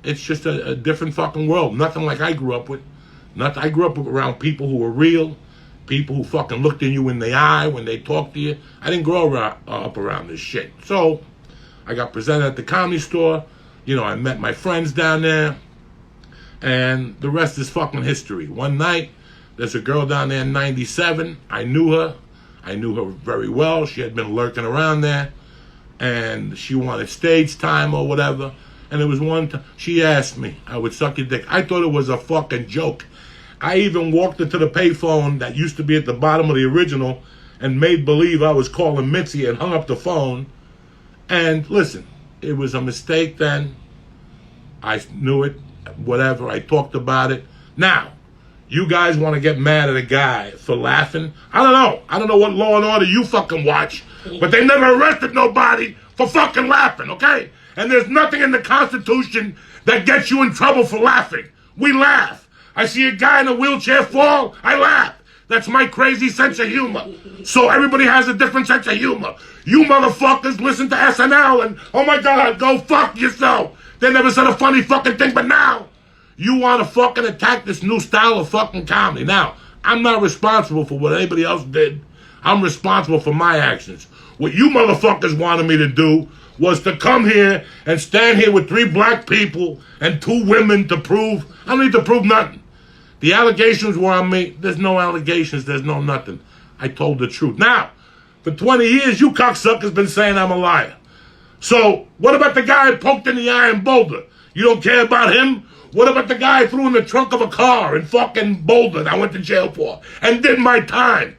It's just a different fucking world. Nothing like I grew up with. Nothing. I grew up around people who were real, people who fucking looked in you in the eye when they talked to you. I didn't grow up around this shit. So I got presented at the Comedy Store. You know, I met my friends down there, and the rest is fucking history. One night, there's a girl down there in 97. I knew her. I knew her very well. She had been lurking around there, and she wanted stage time or whatever. And it was one time, she asked me, I would suck your dick. I thought it was a fucking joke. I even walked into the payphone that used to be at the bottom of the original and made believe I was calling Mitzi and hung up the phone. And listen, it was a mistake then. I knew it, whatever. I talked about it. Now, you guys want to get mad at a guy for laughing? I don't know. I don't know what Law and Order you fucking watch, but they never arrested nobody for fucking laughing, okay? And there's nothing in the Constitution that gets you in trouble for laughing. We laugh. I see a guy in a wheelchair fall, I laugh. That's my crazy sense of humor. So everybody has a different sense of humor. You motherfuckers listen to SNL and, oh my God, go fuck yourself. They never said a funny fucking thing, but now you want to fucking attack this new style of fucking comedy. Now, I'm not responsible for what anybody else did. I'm responsible for my actions. What you motherfuckers wanted me to do was to come here and stand here with 3 black people and 2 women to prove, I don't need to prove nothing. The allegations were on me. There's no allegations. There's no nothing. I told the truth. Now, for 20 years, you cocksuckers been saying I'm a liar. So, what about the guy poked in the eye in Boulder? You don't care about him? What about the guy I threw in the trunk of a car in fucking Boulder that I went to jail for and did my time?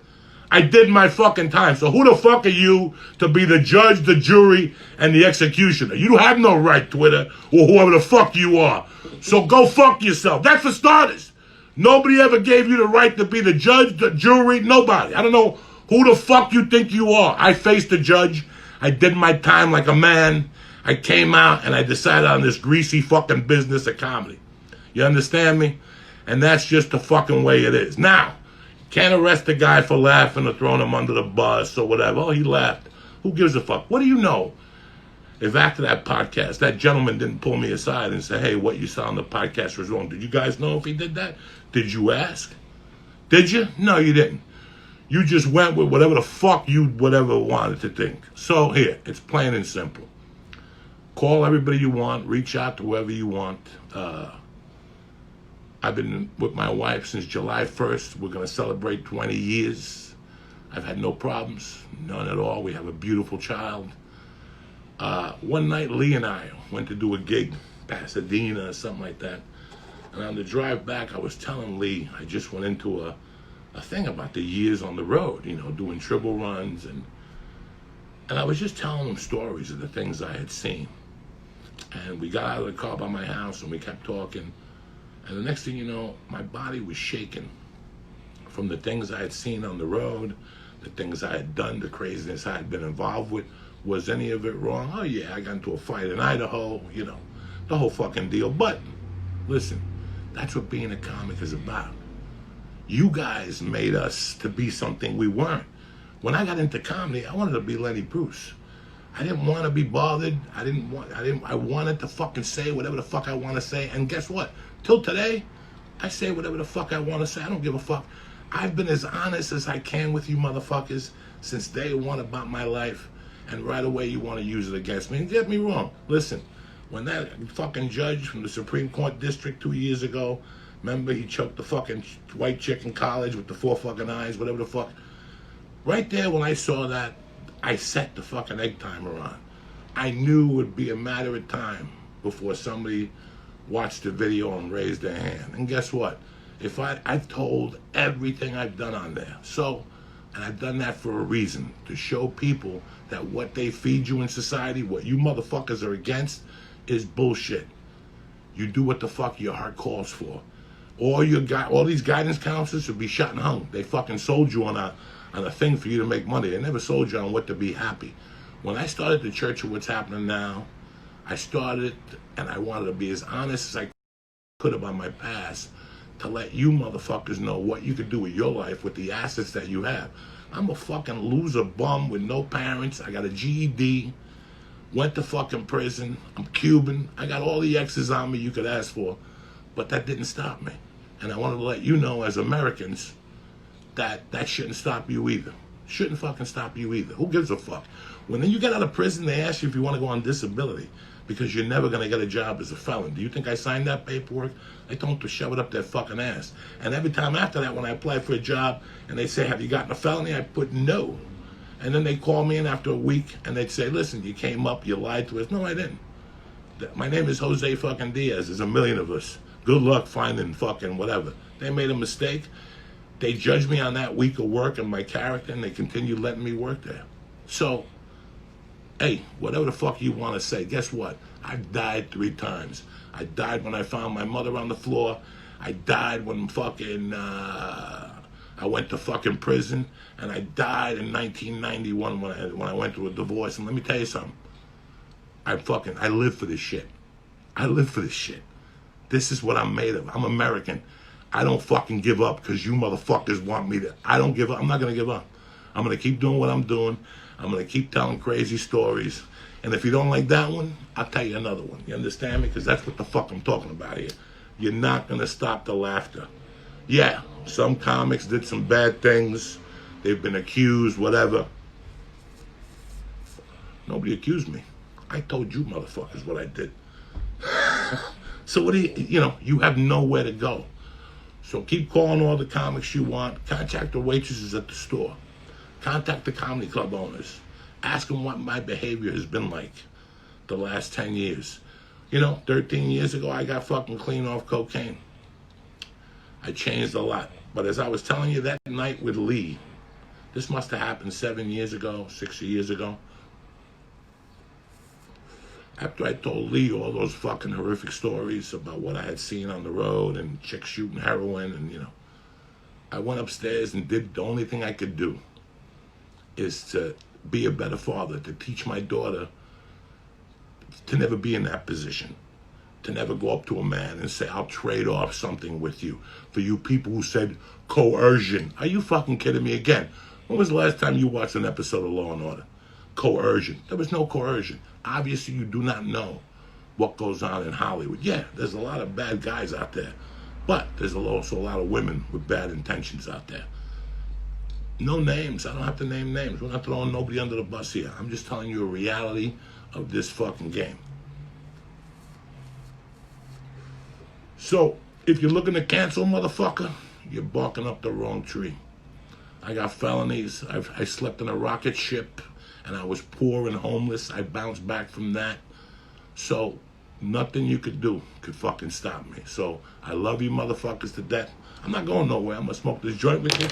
I did my fucking time. So who the fuck are you to be the judge, the jury, and the executioner? You have no right, Twitter, or whoever the fuck you are. So go fuck yourself. That's for starters. Nobody ever gave you the right to be the judge, the jury, nobody. I don't know who the fuck you think you are. I faced the judge. I did my time like a man. I came out and I decided on this greasy fucking business of comedy. You understand me? And that's just the fucking way it is. Now, can't arrest a guy for laughing or throwing him under the bus or whatever. Oh, he laughed. Who gives a fuck? What do you know? If after that podcast, that gentleman didn't pull me aside and say, hey, what you saw on the podcast was wrong. Did you guys know if he did that? Did you ask? Did you? No, you didn't. You just went with whatever the fuck you whatever wanted to think. So here, it's plain and simple. Call everybody you want. Reach out to whoever you want. I've been with my wife since July 1st. We're going to celebrate 20 years. I've had no problems, none at all. We have a beautiful child. One night, Lee and I went to do a gig, Pasadena or something like that. And on the drive back, I was telling Lee, I just went into a thing about the years on the road, you know, doing triple runs. And I was just telling him stories of the things I had seen. And we got out of the car by my house and we kept talking. And the next thing you know, my body was shaking from the things I had seen on the road, the things I had done, the craziness I had been involved with. Was any of it wrong? Oh yeah, I got into a fight in Idaho, you know, the whole fucking deal. But listen, that's what being a comic is about. You guys made us to be something we weren't. When I got into comedy, I wanted to be Lenny Bruce. I didn't want to be bothered. I wanted to fucking say whatever the fuck I want to say. And guess what? Till today, I say whatever the fuck I want to say. I don't give a fuck. I've been as honest as I can with you motherfuckers since day one about my life. And right away you want to use it against me. And get me wrong. Listen, when that fucking judge from the Supreme Court District 2 years ago, remember he choked the fucking white chick in college with the 4 fucking eyes, whatever the fuck. Right there when I saw that, I set the fucking egg timer on. I knew it would be a matter of time before somebody watched the video and raised their hand. And guess what? I've told everything I've done on there. So, and I've done that for a reason, to show people that what they feed you in society, what you motherfuckers are against, is bullshit. You do what the fuck your heart calls for. All these guidance counselors should be shot and hung. They fucking sold you on a thing for you to make money. They never sold you on what to be happy. When I started the Church of What's Happening Now, I started and I wanted to be as honest as I could about my past to let you motherfuckers know what you could do with your life with the assets that you have. I'm a fucking loser bum with no parents. I got a GED. Went to fucking prison. I'm Cuban. I got all the X's on me you could ask for. But that didn't stop me. And I wanted to let you know, as Americans, that shouldn't stop you either. Shouldn't fucking stop you either. Who gives a fuck? When you get out of prison, they ask you if you want to go on disability because you're never going to get a job as a felon. Do you think I signed that paperwork? I told them to shove it up their fucking ass. And every time after that, when I apply for a job and they say, have you gotten a felony? I put no. And then they call me in after a week and they'd say, listen, you came up, you lied to us. No, I didn't. My name is Jose fucking Diaz. There's a million of us. Good luck finding fucking whatever. They made a mistake. They judged me on that week of work and my character, and they continued letting me work there. So, hey, whatever the fuck you want to say, guess what? I've died 3 times. I died when I found my mother on the floor. I died when fucking, I went to fucking prison. And I died in 1991 when I went through a divorce. And let me tell you something. I live for this shit. I live for this shit. This is what I'm made of. I'm American. I don't fucking give up because you motherfuckers want me to. I don't give up. I'm not going to give up. I'm going to keep doing what I'm doing. I'm going to keep telling crazy stories. And if you don't like that one, I'll tell you another one. You understand me? Because that's what the fuck I'm talking about here. You're not going to stop the laughter. Yeah, some comics did some bad things. They've been accused, whatever. Nobody accused me. I told you motherfuckers what I did. So what do you have nowhere to go. So keep calling all the comics you want. Contact the waitresses at the store. Contact the comedy club owners. Ask them what my behavior has been like the last 10 years. 13 years ago, I got fucking clean off cocaine. I changed a lot. But as I was telling you that night with Lee, this must have happened 7 years ago, 6 years ago. After I told Lee all those fucking horrific stories about what I had seen on the road and chicks shooting heroin and, I went upstairs and did the only thing I could do is to be a better father, to teach my daughter to never be in that position, to never go up to a man and say, I'll trade off something with you. For you people who said coercion. Are you fucking kidding me again? When was the last time you watched an episode of Law and Order? Coercion. There was no coercion. Obviously, you do not know what goes on in Hollywood. Yeah, there's a lot of bad guys out there, but there's also a lot of women with bad intentions out there. No names. I don't have to name names. We're not throwing nobody under the bus here. I'm just telling you a reality of this fucking game. So, if you're looking to cancel, motherfucker, you're barking up the wrong tree. I got felonies. I slept in a rocket ship. And I was poor and homeless. I bounced back from that. So nothing you could do could fucking stop me. So I love you motherfuckers to death. I'm not going nowhere. I'm going to smoke this joint with you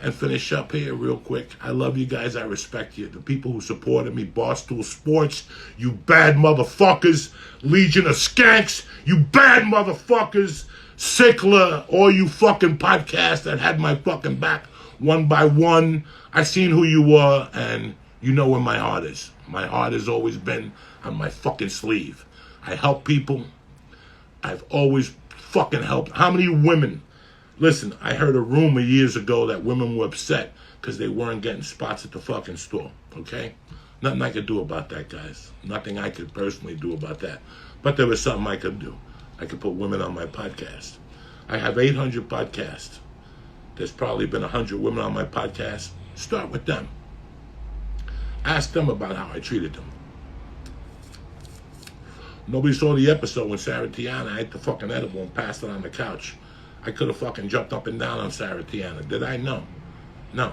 and finish up here real quick. I love you guys. I respect you. The people who supported me, Barstool Sports, you bad motherfuckers. Legion of Skanks, you bad motherfuckers. Sickler, all you fucking podcasts that had my fucking back one by one. I seen who you were, and you know where my heart is. My heart has always been on my fucking sleeve. I help people. I've always fucking helped. How many women? Listen, I heard a rumor years ago that women were upset because they weren't getting spots at the fucking store, okay? Nothing I could do about that, guys. Nothing I could personally do about that. But there was something I could do. I could put women on my podcast. I have 800 podcasts. There's probably been 100 women on my podcast. Start with them. Ask them about how I treated them. Nobody saw the episode when Sarah Tiana ate the fucking edible and passed it on the couch. I could have fucking jumped up and down on Sarah Tiana. Did I? No. No.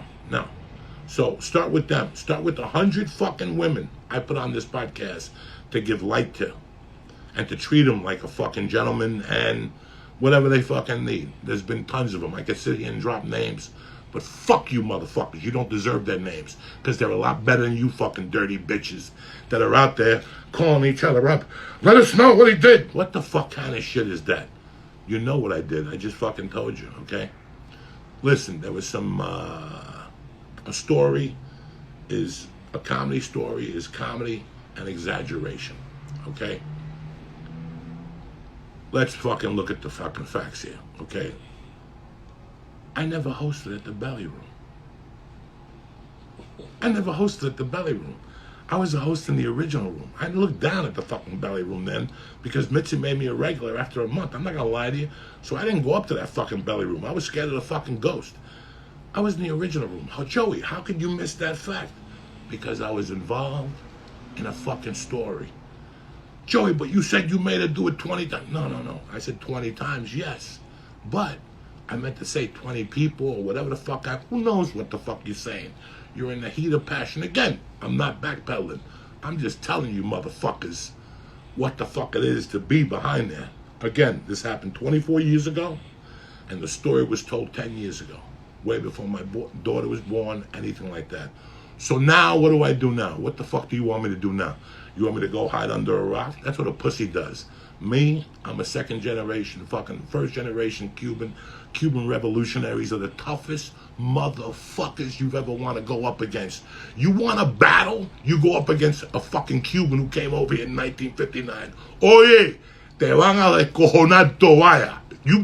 So start with them. Start with 100 fucking women I put on this podcast to give light to. And to treat them like a fucking gentleman and whatever they fucking need. There's been tons of them. I could sit here and drop names. But fuck you motherfuckers. You don't deserve their names. Because they're a lot better than you fucking dirty bitches that are out there calling each other up. Let us know what he did. What the fuck kind of shit is that? You know what I did. I just fucking told you, okay? Listen, there was some, a story is, a comedy story is comedy and exaggeration, okay? Let's fucking look at the fucking facts here, okay? I never hosted at the Belly Room. I never hosted at the Belly Room. I was a host in the original room. I looked down at the fucking belly room then because Mitzi made me a regular after a month. I'm not gonna lie to you. So I didn't go up to that fucking belly room. I was scared of the fucking ghost. I was in the original room. How, Joey, how could you miss that fact? Because I was involved in a fucking story. Joey, but you said you made her do it 20 times. No. I said 20 times, yes. But I meant to say 20 people or whatever the fuck. Who knows what the fuck you're saying? You're in the heat of passion. Again, I'm not backpedaling. I'm just telling you motherfuckers what the fuck it is to be behind there. Again, this happened 24 years ago, and the story was told 10 years ago, way before my daughter was born, anything like that. So now, what do I do now? What the fuck do you want me to do now? You want me to go hide under a rock? That's what a pussy does. Me, I'm a second generation, fucking first generation Cuban revolutionaries are the toughest motherfuckers you've ever want to go up against. You want a battle? You go up against a fucking Cuban who came over here in 1959. Oye, te van a descojonar toalla. You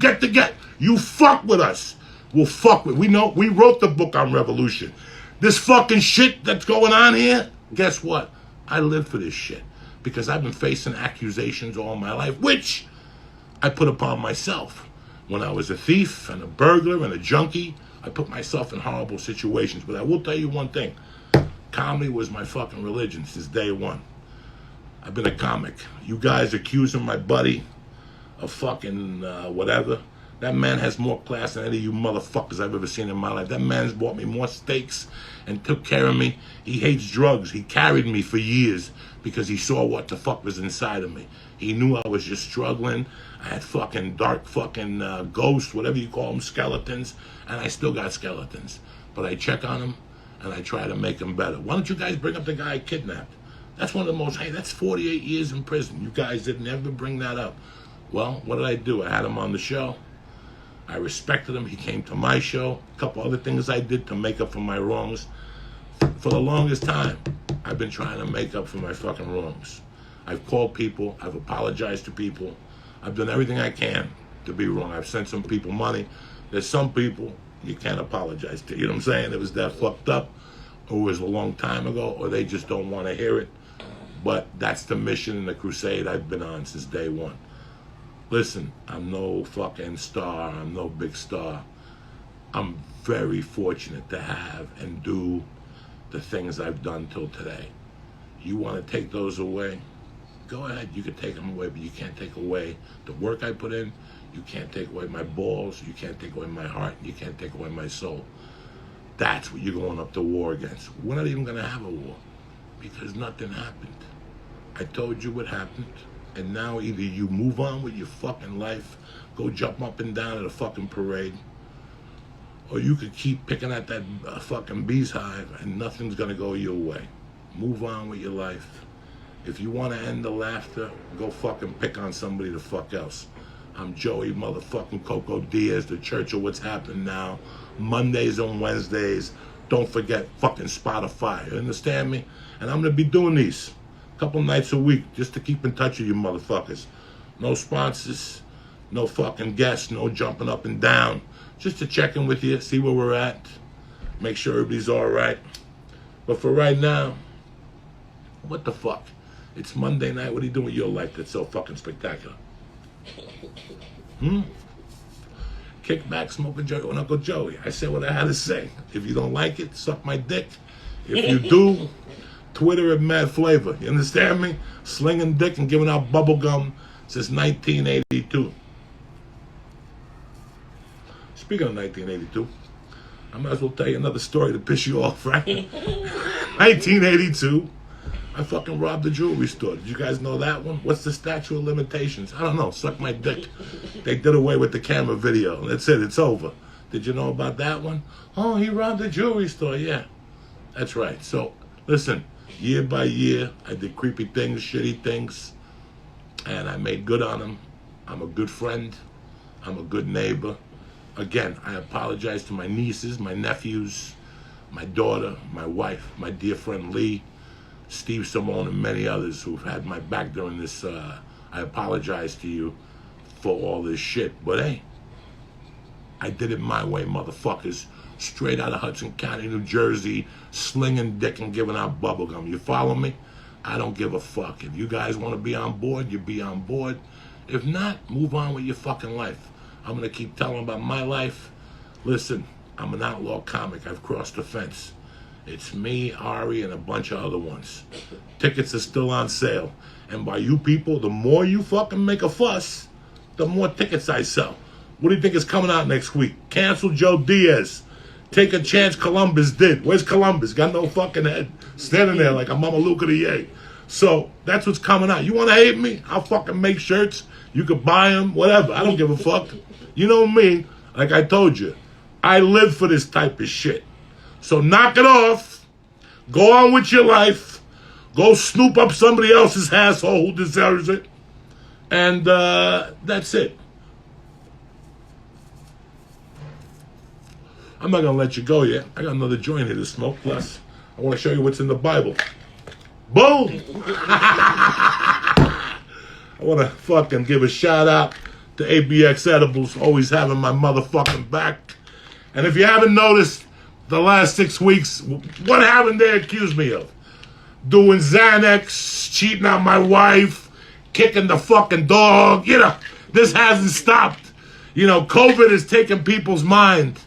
you fuck with us. We'll fuck with, we wrote the book on revolution. This fucking shit that's going on here, guess what? I live for this shit because I've been facing accusations all my life, which I put upon myself. When I was a thief and a burglar and a junkie, I put myself in horrible situations. But I will tell you one thing. Comedy was my fucking religion since day one. I've been a comic. You guys accusing my buddy of fucking whatever. That man has more class than any of you motherfuckers I've ever seen in my life. That man's bought me more steaks and took care of me. He hates drugs. He carried me for years because he saw what the fuck was inside of me. He knew I was just struggling. I had fucking dark fucking ghosts, whatever you call them, skeletons, and I still got skeletons. But I check on them and I try to make them better. Why don't you guys bring up the guy I kidnapped? That's one of the most, hey, that's 48 years in prison. You guys didn't ever bring that up. Well, what did I do? I had him on the show. I respected him. He came to my show. A couple other things I did to make up for my wrongs. For the longest time, I've been trying to make up for my fucking wrongs. I've called people. I've apologized to people. I've done everything I can to be wrong. I've sent some people money. There's some people you can't apologize to. You know what I'm saying? It was that fucked up, or it was a long time ago, or they just don't want to hear it. But that's the mission and the crusade I've been on since day one. Listen, I'm no fucking star. I'm no big star. I'm very fortunate to have and do the things I've done till today. You want to take those away? Go ahead. You can take them away, but you can't take away the work I put in. You can't take away my balls. You can't take away my heart. You can't take away my soul. That's what you're going up to war against. We're not even going to have a war because nothing happened. I told you what happened. And now either you move on with your fucking life, go jump up and down at a fucking parade, or you could keep picking at that fucking bee's hive and nothing's gonna go your way. Move on with your life. If you wanna end the laughter, go fucking pick on somebody the fuck else. I'm Joey motherfucking Coco Diaz, the Church of What's Happening Now. Mondays and Wednesdays. Don't forget fucking Spotify. You understand me? And I'm gonna be doing these couple nights a week just to keep in touch with you motherfuckers. No sponsors, no fucking guests, no jumping up and down. Just to check in with you, see where we're at, make sure everybody's all right. But for right now, what the fuck? It's Monday night. What are you doing with your life that's so fucking spectacular? Kick back, smoke a joint with Uncle Joey. I said what I had to say. If you don't like it, suck my dick. If you do, Twitter at Mad Flavor. You understand me? Slinging dick and giving out bubble gum since 1982. Speaking of 1982, I might as well tell you another story to piss you off, right? 1982, I fucking robbed a jewelry store. Did you guys know that one? What's the statute of limitations? I don't know. Suck my dick. They did away with the camera video. That's it. It's over. Did you know about that one? Oh, he robbed a jewelry store. Yeah, that's right. So, listen. Year by year, I did creepy things, shitty things, and I made good on them. I'm a good friend. I'm a good neighbor. Again, I apologize to my nieces, my nephews, my daughter, my wife, my dear friend Lee, Steve Simone, and many others who've had my back during this. I apologize to you for all this shit. But hey, I did it my way, motherfuckers. straight out of Hudson County, New Jersey, slinging dick and giving out bubblegum. You follow me? I don't give a fuck. If you guys want to be on board, you be on board. If not, move on with your fucking life. I'm going to keep telling about my life. Listen, I'm an outlaw comic. I've crossed the fence. It's me, Ari, and a bunch of other ones. Tickets are still on sale. And by you people, the more you fucking make a fuss, the more tickets I sell. What do you think is coming out next week? Cancel Joe Diaz. Take a chance Columbus did. Where's Columbus? Got no fucking head. Standing there like a Mama Luca the Yay. So that's what's coming out. You want to hate me? I'll fucking make shirts. You could buy them, whatever. I don't give a fuck. You know me. Like I told you, I live for this type of shit. So knock it off. Go on with your life. Go snoop up somebody else's asshole who deserves it. And that's it. I'm not going to let you go yet. I got another joint here to smoke. Plus, I want to show you what's in the Bible. Boom! I want to fucking give a shout out to ABX Edibles, always having my motherfucking back. And if you haven't noticed, the last 6 weeks, what haven't they accused me of? Doing Xanax, cheating on my wife, kicking the fucking dog. You know, this hasn't stopped. You know, COVID is taking people's mind,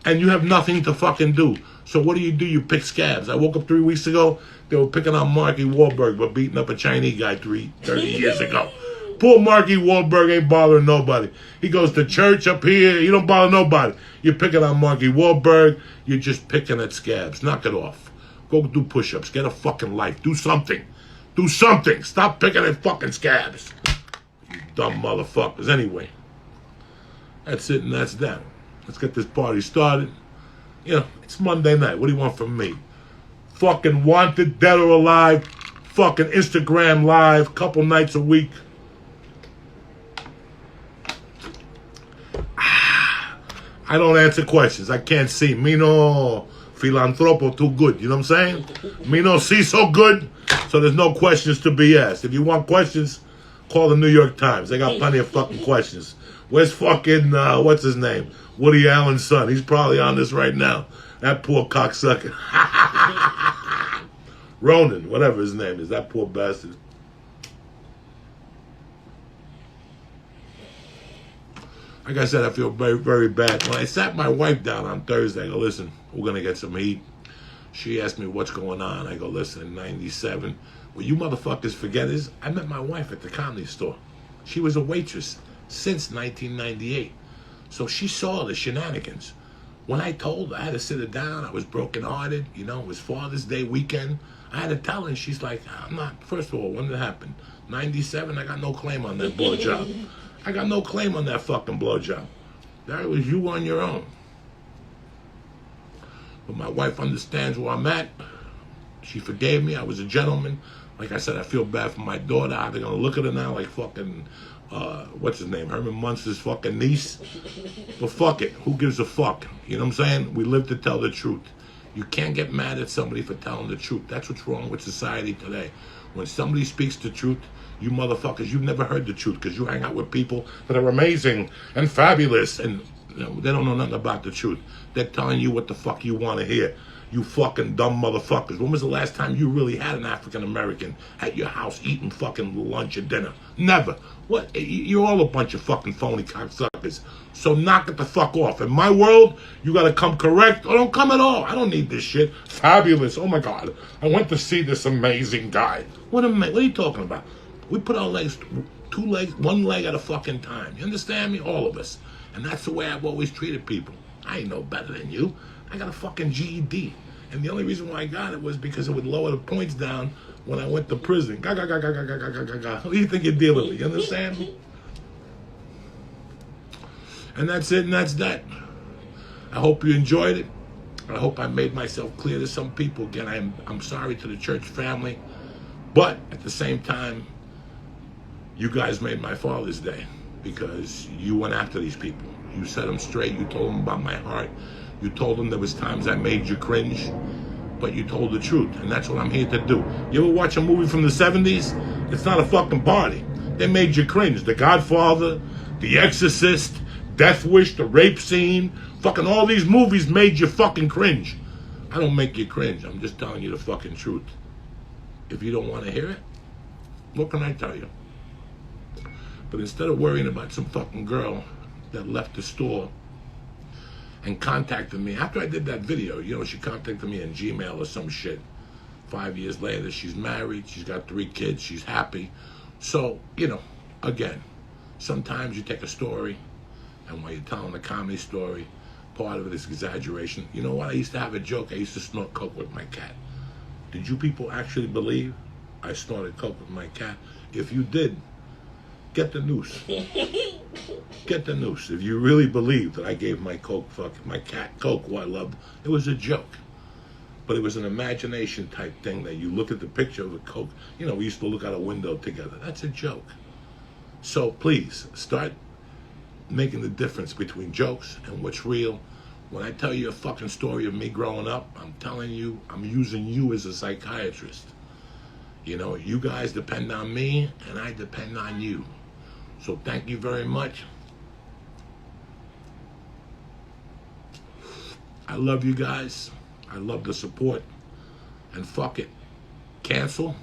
and you have nothing to fucking do. So what do? You pick scabs. I woke up 3 weeks ago, they were picking on Marky Wahlberg for beating up a Chinese guy 30 years ago. Poor Marky Wahlberg ain't bothering nobody. He goes to church up here. You don't bother nobody. You're picking on Marky Wahlberg. You're just picking at scabs. Knock it off. Go do push-ups. Get a fucking life. Do something. Do something. Stop picking at fucking scabs. You dumb motherfuckers. Anyway, that's it and that's that. Let's get this party started. You know, it's Monday night. What do you want from me? Fucking Wanted, Dead or Alive. Fucking Instagram Live. Couple nights a week. I don't answer questions. I can't see. Me no filantropo too good. You know what I'm saying? Me no see so good. So there's no questions to be asked. If you want questions, call the New York Times. They got plenty of fucking questions. Where's fucking, what's his name? Woody Allen's son. He's probably on this right now. That poor cocksucker. Ronan, whatever his name is. That poor bastard. Like I said, I feel very, very bad. When I sat my wife down on Thursday, I go, listen, we're going to get some heat. She asked me what's going on. I go, listen, in 97, what you motherfuckers forget is I met my wife at the Comedy Store. She was a waitress since 1998. So she saw the shenanigans. When I told her, I had to sit her down. I was brokenhearted. You know, it was Father's Day weekend. I had to tell her, and she's like, I'm not, first of all, when did it happen? 97, I got no claim on that blowjob. I got no claim on that fucking blowjob. That was you on your own. But my wife understands where I'm at. She forgave me. I was a gentleman. Like I said, I feel bad for my daughter. They're going to look at her now like fucking, what's his name? Herman Munster's fucking niece. But fuck it. Who gives a fuck? You know what I'm saying? We live to tell the truth. You can't get mad at somebody for telling the truth. That's what's wrong with society today. When somebody speaks the truth, you motherfuckers, you've never heard the truth because you hang out with people that are amazing and fabulous, and you know, they don't know nothing about the truth. They're telling you what the fuck you want to hear. You fucking dumb motherfuckers. When was the last time you really had an African American at your house eating fucking lunch or dinner? Never. What? You're all a bunch of fucking phony cocksuckers. So knock it the fuck off. In my world, you gotta come correct or don't come at all. I don't need this shit. Fabulous. Oh my God. I went to see this amazing guy. What are you talking about? We put our legs, 2 legs, 1 leg at a fucking time. You understand me? All of us. And that's the way I've always treated people. I ain't no better than you. I got a fucking GED. And the only reason why I got it was because it would lower the points down when I went to prison. Ga, ga, ga, ga, ga, ga, ga, ga, ga. Who do you think you're dealing with? You understand me? And that's it and that's that. I hope you enjoyed it. I hope I made myself clear to some people. Again, I'm sorry to the church family. But at the same time, you guys made my Father's Day because you went after these people. You set them straight. You told them about my heart. You told them there was times I made you cringe, but you told the truth, and that's what I'm here to do. You ever watch a movie from the 70s? It's not a fucking party. They made you cringe. The Godfather, The Exorcist, Death Wish, the rape scene, fucking all these movies made you fucking cringe. I don't make you cringe. I'm just telling you the fucking truth. If you don't want to hear it, what can I tell you? But instead of worrying about some fucking girl that left the store and contacted me, after I did that video, you know, she contacted me in Gmail or some shit. 5 years later, she's married, she's got 3 kids, she's happy. So, you know, again, sometimes you take a story, and while you're telling a comedy story, part of it is exaggeration. You know what? I used to have a joke. I used to snort coke with my cat. Did you people actually believe I snorted coke with my cat? If you did, get the noose. Get the noose. If you really believe that I gave my cat coke who I loved, it was a joke. But it was an imagination type thing that you look at the picture of the coke. You know, we used to look out a window together. That's a joke. So please, start making the difference between jokes and what's real. When I tell you a fucking story of me growing up, I'm telling you, I'm using you as a psychiatrist. You know, you guys depend on me, and I depend on you. So thank you very much. I love you guys. I love the support. And fuck it. Cancel.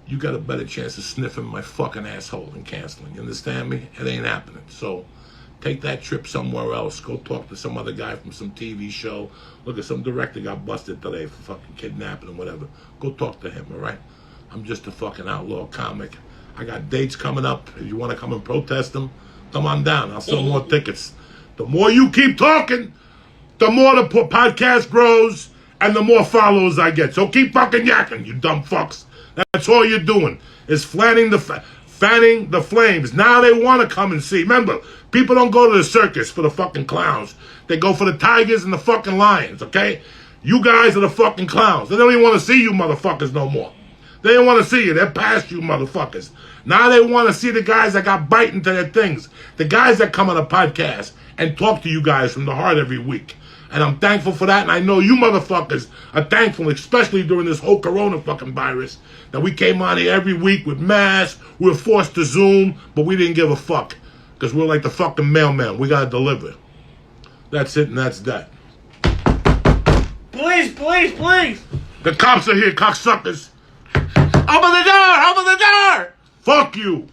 You got a better chance of sniffing my fucking asshole than canceling. You understand me? It ain't happening. So take that trip somewhere else. Go talk to some other guy from some TV show. Look at some director got busted today for fucking kidnapping and whatever. Go talk to him, all right? I'm just a fucking outlaw comic. I got dates coming up. If you want to come and protest them, come on down. I'll sell more tickets. The more you keep talking, the more the podcast grows and the more followers I get. So keep fucking yakking, you dumb fucks. That's all you're doing is fanning the flames. Now they want to come and see. Remember, people don't go to the circus for the fucking clowns. They go for the tigers and the fucking lions, okay? You guys are the fucking clowns. They don't even want to see you motherfuckers no more. They don't want to see you. They're past you motherfuckers. Now they want to see the guys that got bite into their things. The guys that come on a podcast and talk to you guys from the heart every week. And I'm thankful for that, and I know you motherfuckers are thankful, especially during this whole corona fucking virus, that we came on here every week with masks. We were forced to Zoom, but we didn't give a fuck, because we're like the fucking mailman. We gotta deliver. That's it, and that's that. Please, please, please! The cops are here, cocksuckers. Open the door! Open the door! Fuck you!